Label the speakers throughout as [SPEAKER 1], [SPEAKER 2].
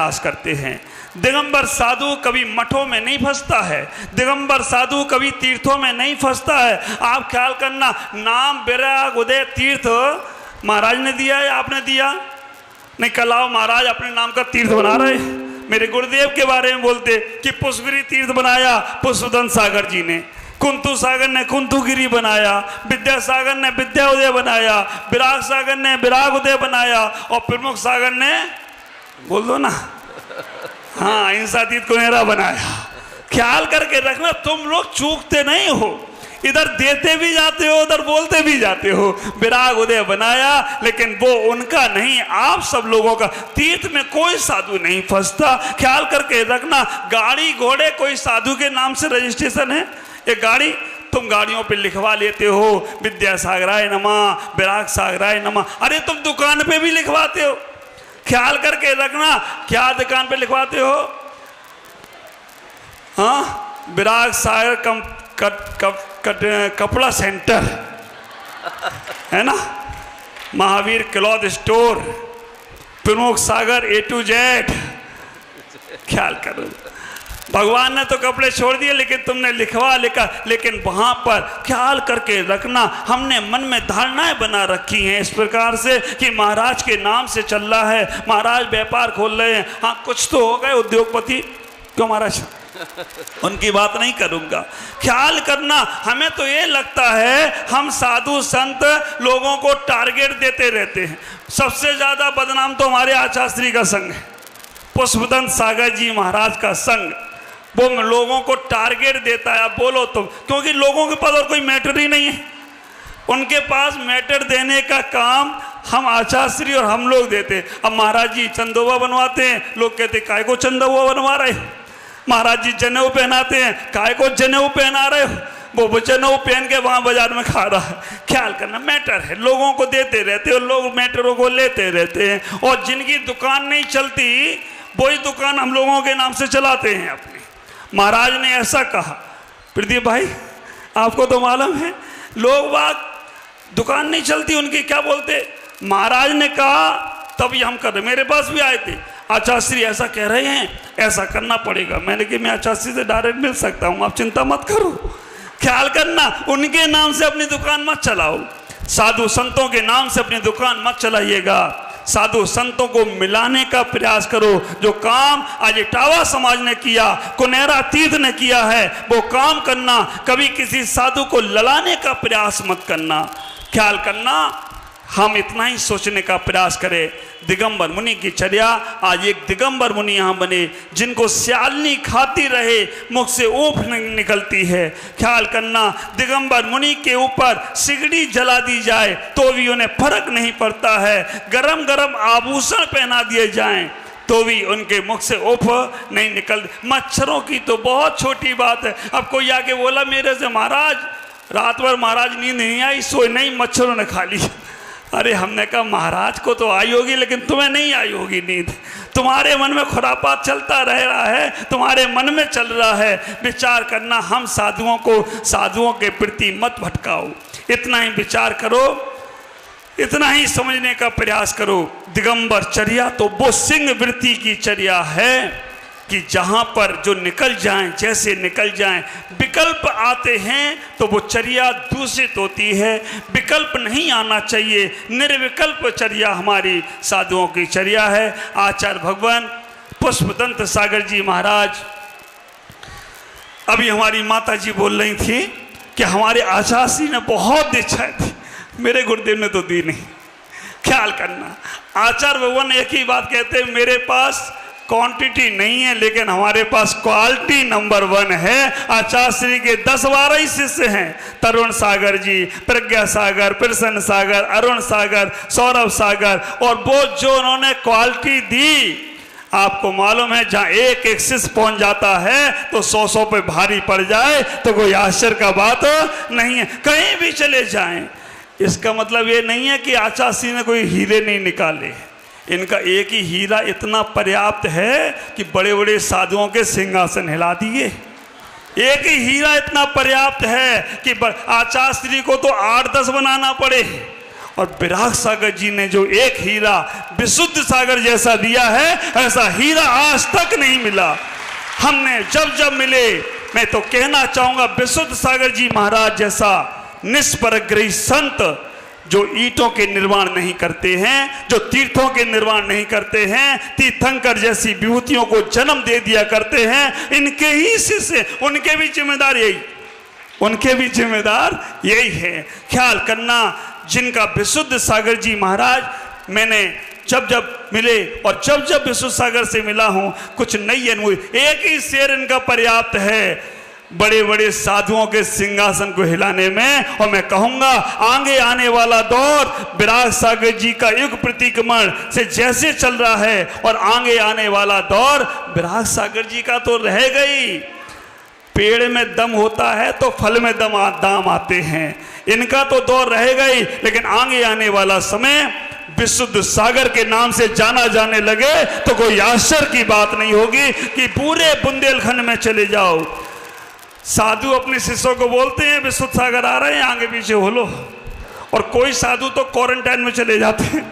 [SPEAKER 1] प्रयास करते हैं। दिगंबर साधु कभी मठों में नहीं फंसता है, दिगंबर साधु कभी तीर्थों में नहीं फंसता है। आप ख्याल करना, नाम विराग उदय तीर्थ महाराज ने दिया है, आपने दिया नहीं? कलाओ महाराज अपने नाम का तीर्थ बना रहे। मेरे गुरुदेव के बारे में बोलते कि पुष्पगिरी तीर्थ बनाया पुष्पदंत सागर जी ने, कुंतु सागर ने कुंतुगिरी बनाया, विद्यासागर ने विद्या उदय बनाया, विराग सागर ने विराग उदय बनाया, और प्रमुख सागर ने, बोल दो ना, हाँ, इंसातीत कुनेरा बनाया। ख्याल करके रखना, तुम लोग चूकते नहीं हो, इधर देते भी जाते हो, उधर बोलते भी जाते हो। विराग उदय बनाया, लेकिन वो उनका नहीं, आप सब लोगों का। तीर्थ में कोई साधु नहीं फंसता। ख्याल करके रखना, गाड़ी घोड़े कोई साधु के नाम से रजिस्ट्रेशन है? एक गाड़ी तुम गाड़ियों पे लिखवा लेते हो विद्यासागराय नमः, विराग सागराय नमः। अरे तुम दुकान पे भी लिखवाते हो। ख्याल करके रखना, क्या दुकान पे लिखवाते हो? हाँ, विराग सागर कपड़ा सेंटर है ना, महावीर क्लॉथ स्टोर, प्रमुख सागर A to Z। ख्याल करो, भगवान ने तो कपड़े छोड़ दिए, लेकिन तुमने लिखवा लिखा। लेकिन वहां पर ख्याल करके रखना, हमने मन में धारणाएं बना रखी हैं इस प्रकार से कि महाराज के नाम से चल रहा है, महाराज व्यापार खोल रहे हैं। हाँ, कुछ तो हो गए उद्योगपति, क्यों महाराज, उनकी बात नहीं करूंगा। ख्याल करना, हमें तो ये लगता है हम साधु संत लोगों को टारगेट देते रहते हैं। सबसे ज्यादा बदनाम तो हमारे आचार्य का संघ है, पुष्पदंत सागर जी महाराज का संघ। वो लोगों को टारगेट देता है। अब बोलो तुम, क्योंकि लोगों के पास और कोई मैटर ही नहीं है, उनके पास मैटर देने का काम हम आचार्य और हम लोग देते। अब महाराज जी चंदोवा बनवाते हैं, लोग कहते काय को चंदोवा बनवा रहे हो? महाराज जी जनेऊ पहनाते हैं, काय को जनेऊ पहना रहे हो? वो जनेऊ पहन के वहां बाजार में खा रहा है। ख्याल करना, मैटर है, लोगों को देते रहते हो, लोग मैटरों को लेते रहते हैं। और जिनकी दुकान नहीं चलती, वही दुकान हम लोगों के नाम से चलाते हैं अपनी। महाराज ने ऐसा कहा, प्रदीप भाई आपको तो मालूम है, लोग बाग दुकान नहीं चलती उनकी, क्या बोलते? महाराज ने कहा तभी हम कर रहे। मेरे पास भी आए थे, आचार्य ऐसा कह रहे हैं, ऐसा करना पड़ेगा। मैंने कहा मैं आचार्य से डायरेक्ट मिल सकता हूँ, आप चिंता मत करो। ख्याल करना, उनके नाम से अपनी दुकान मत चलाओ, साधु संतों के नाम से अपनी दुकान मत चलाइएगा। साधु संतों को मिलाने का प्रयास करो। जो काम आज इटावा समाज ने किया, कुनेरा तीर्थ ने किया है, वो काम करना। कभी किसी साधु को ललाने का प्रयास मत करना। ख्याल करना, हम इतना ही सोचने का प्रयास करें। दिगंबर मुनि की चर्या, आज एक दिगंबर मुनि यहाँ बने जिनको स्यालनी खाती रहे मुख से ऊँफ निकलती है। ख्याल करना, दिगंबर मुनि के ऊपर सिगड़ी जला दी जाए तो भी उन्हें फर्क नहीं पड़ता है। गरम गरम आभूषण पहना दिए जाएं तो भी उनके मुख से ऊँफ नहीं निकल। मच्छरों की तो बहुत छोटी बात है। अब कोई आके बोला मेरे से, महाराज रात भर महाराज नींद नहीं आई, सोए नहीं, मच्छरों ने खा ली। अरे हमने कहा महाराज को तो आई होगी, लेकिन तुम्हें नहीं आई होगी नींद। तुम्हारे मन में खुरापात चलता रह रहा है, तुम्हारे मन में चल रहा है। विचार करना, हम साधुओं को साधुओं के प्रति मत भटकाओ। इतना ही विचार करो, इतना ही समझने का प्रयास करो। दिगंबर चर्या तो वो सिंह वृत्ति की चर्या है कि जहाँ पर जो निकल जाएं, जैसे निकल जाएं। विकल्प आते हैं तो वो चर्या दूषित होती है, विकल्प नहीं आना चाहिए। निर्विकल्प चर्या हमारी साधुओं की चर्या है। आचार्य भगवान पुष्पदंत सागर जी महाराज, अभी हमारी माता जी बोल रही थी कि हमारे आचार्य ने बहुत दीक्षाएं थी, मेरे गुरुदेव ने तो दी नहीं। ख्याल करना, आचार्य भगवान एक ही बात कहते हैं, मेरे पास क्वांटिटी नहीं है लेकिन हमारे पास क्वालिटी नंबर 1 है। आचार्य श्री के 10-12 ही शिष्य हैं, तरुण सागर जी, प्रज्ञा सागर, प्रसन्न सागर, अरुण सागर, सौरभ सागर। और वो जो उन्होंने क्वालिटी दी, आपको मालूम है जहाँ एक एक शिष्य पहुंच जाता है तो 100 पे भारी पड़ जाए तो कोई आश्चर्य का बात नहीं है। कहीं भी चले जाएं, इसका मतलब ये नहीं है कि आचार्य श्री ने कोई हीरे नहीं निकाले। इनका एक ही हीरा इतना पर्याप्त है कि बड़े बड़े साधुओं के सिंहासन हिला दिए। एक ही हीरा इतना पर्याप्त है कि आचार्य श्री को तो 8-10 बनाना पड़े और विराग सागर जी ने जो एक हीरा विशुद्ध सागर जैसा दिया है, ऐसा हीरा आज तक नहीं मिला। हमने जब जब मिले, मैं तो कहना चाहूंगा विशुद्ध सागर जी महाराज जैसा निष्परग्रही संत जो ईंटों के निर्माण नहीं करते हैं, जो तीर्थों के निर्माण नहीं करते हैं, तीर्थंकर जैसी विभूतियों को जन्म दे दिया करते हैं, इनके ही शिष्य, उनके भी जिम्मेदार यही है। ख्याल करना, जिनका विशुद्ध सागर जी महाराज मैंने जब जब मिले और जब जब विशुद्ध सागर से मिला हूं, कुछ नई अनुभूति। एक ही शेर इनका पर्याप्त है बड़े बड़े साधुओं के सिंहासन को हिलाने में। और मैं कहूंगा आगे आने वाला दौर विराग सागर जी का युग प्रतिक्रमण से जैसे चल रहा है, और आगे आने वाला दौर विराग सागर जी का तो रहेगा ही। पेड़ में दम होता है तो फल में दाम आते हैं, इनका तो दौर रहेगा ही। लेकिन आगे आने वाला समय विशुद्ध सागर के नाम से जाना जाने लगे तो कोई आश्चर्य की बात नहीं होगी कि पूरे बुंदेलखंड में चले जाओ, साधु अपने शिष्यों को बोलते हैं विशुद्ध सागर आ रहे हैं, आगे पीछे हो लो। और कोई साधु तो क्वारंटाइन में चले जाते हैं।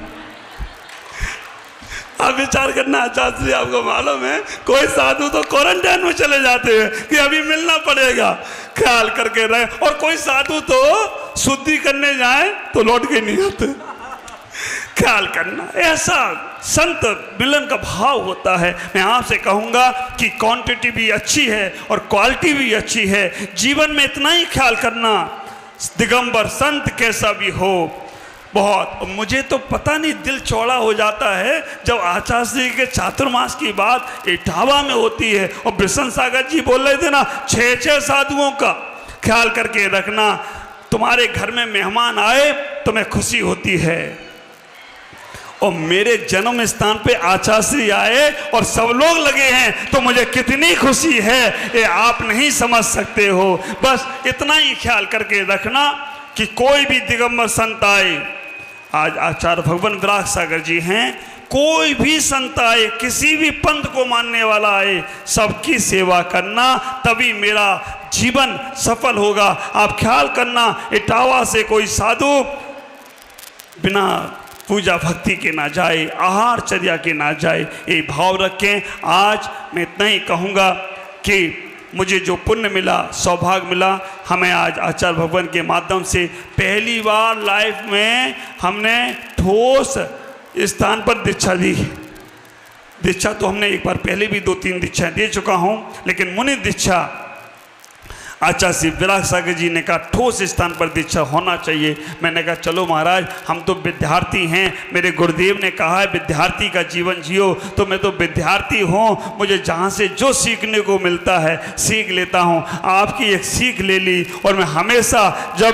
[SPEAKER 1] आप विचार करना, आचार्य जी आपको मालूम है, कोई साधु तो क्वारंटाइन में चले जाते हैं कि अभी मिलना पड़ेगा, ख्याल करके रहे। और कोई साधु तो शुद्धि करने जाए तो लौट के नहीं आते। ख्याल करना, ऐसा संत मिलन का भाव होता है। मैं आपसे कहूँगा कि क्वांटिटी भी अच्छी है और क्वालिटी भी अच्छी है। जीवन में इतना ही ख्याल करना, दिगंबर संत कैसा भी हो, बहुत। मुझे तो पता नहीं दिल चौड़ा हो जाता है जब आचार्य जी के चातुर्मास की बात इटावा में होती है और विष्णु सागर जी बोल रहे थे ना, 6 साधुओं का ख्याल करके रखना। तुम्हारे घर में मेहमान आए तो मैं खुशी होती है, और मेरे जन्म स्थान पे आचार्य आए और सब लोग लगे हैं तो मुझे कितनी खुशी है, ये आप नहीं समझ सकते हो। बस इतना ही ख्याल करके रखना कि कोई भी दिगंबर संत आए, आज आचार्य भगवान विराग सागर जी हैं, कोई भी संत आए, किसी भी पंथ को मानने वाला आए, सबकी सेवा करना, तभी मेरा जीवन सफल होगा। आप ख्याल करना, इटावा से कोई साधु बिना पूजा भक्ति के ना जाए, आहार चर्या के ना जाए, ये भाव रखें। आज मैं इतना ही कहूँगा कि मुझे जो पुण्य मिला, सौभाग्य मिला, हमें आज आचार्य भगवान के माध्यम से पहली बार लाइफ में हमने ठोस स्थान पर दीक्षा दी। दीक्षा तो हमने एक बार पहले भी 2-3 दीक्षाएँ दे चुका हूँ, लेकिन मुनि दीक्षा आचार्य श्री विराग सागर जी ने कहा ठोस स्थान पर दीक्षा होना चाहिए। मैंने कहा चलो महाराज, हम तो विद्यार्थी हैं, मेरे गुरुदेव ने कहा है विद्यार्थी का जीवन जियो, तो मैं तो विद्यार्थी हूँ, मुझे जहाँ से जो सीखने को मिलता है सीख लेता हूँ। आपकी एक सीख ले ली, और मैं हमेशा जब